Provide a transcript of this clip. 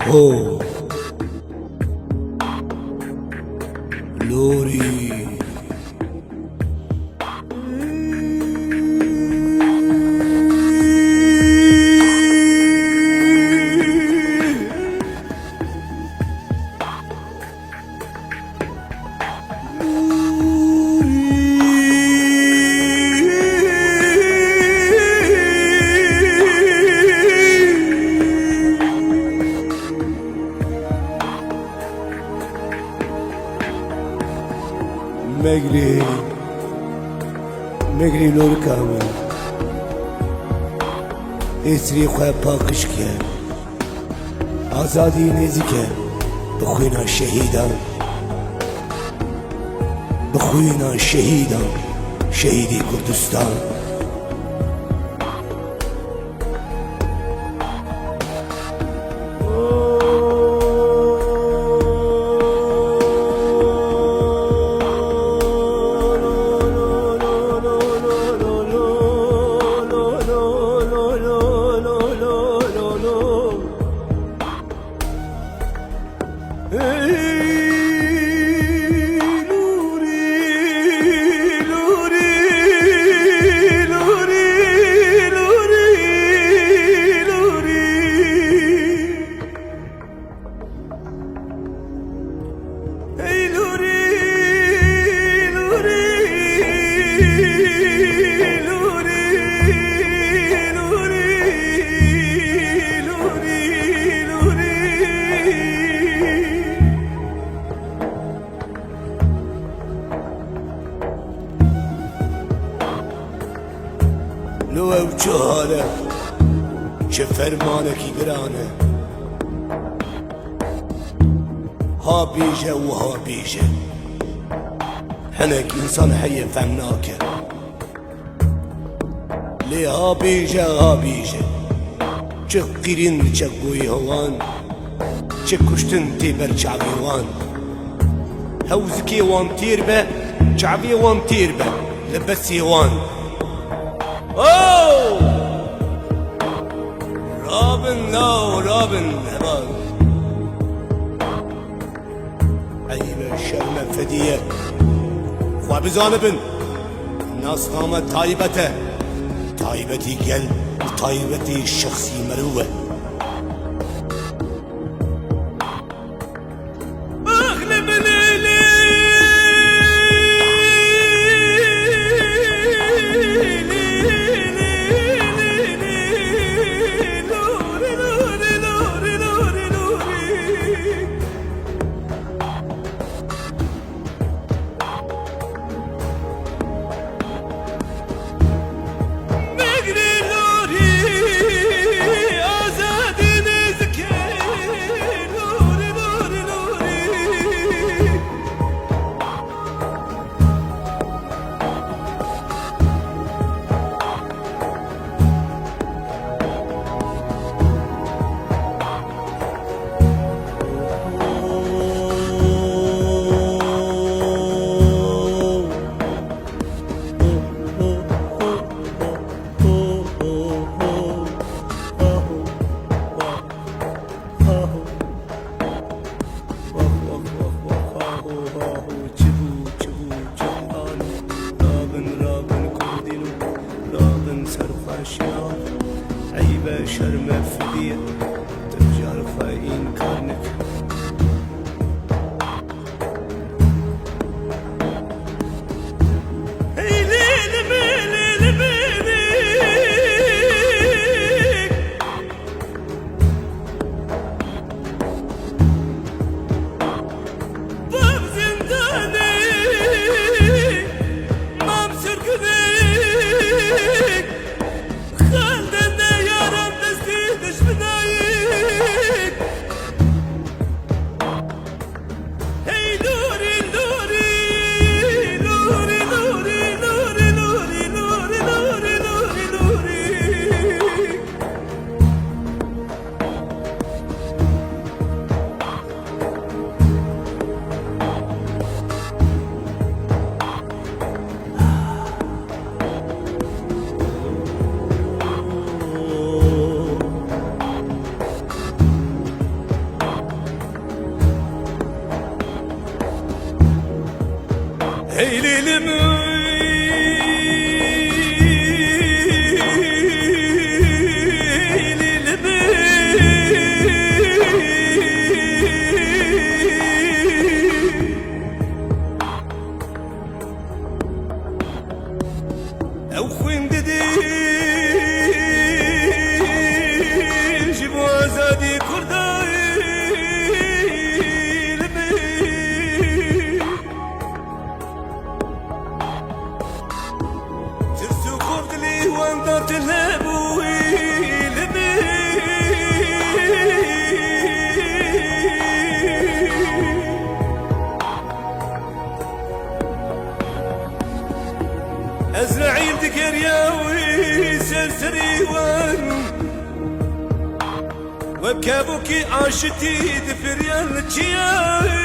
هو لوري مگری لور کامل اسری خواه پاکش کرد آزادی نزیکه بخوینا شهیدان بخوینا شهیدان شهیدی کردستان لو او جهاله چه فرمانکی گرانه ها بیجه و ها بیجه هنک انسان حی فهمناکه لی ها بیجه چه قیرین چه گوی هوان چه کشتن تی بر چعبی وان هوزکی وان تیر به چعبی وان تیر به لبسی وان اوه رابن هبال عيبة شرمة فدية خوا بزانبن الناس قامت طايبتي قلب طايبتي شخصي مروة عيبة شرمة فدية ترجع رفاين كارنك من ددي جيبوا ازادي كرداي لبي ترسو خفت لي وانت تلهبوا لبي أزرعيل دكرياوي سلسري وان وبكابوكي عاشتي دفريال تشياي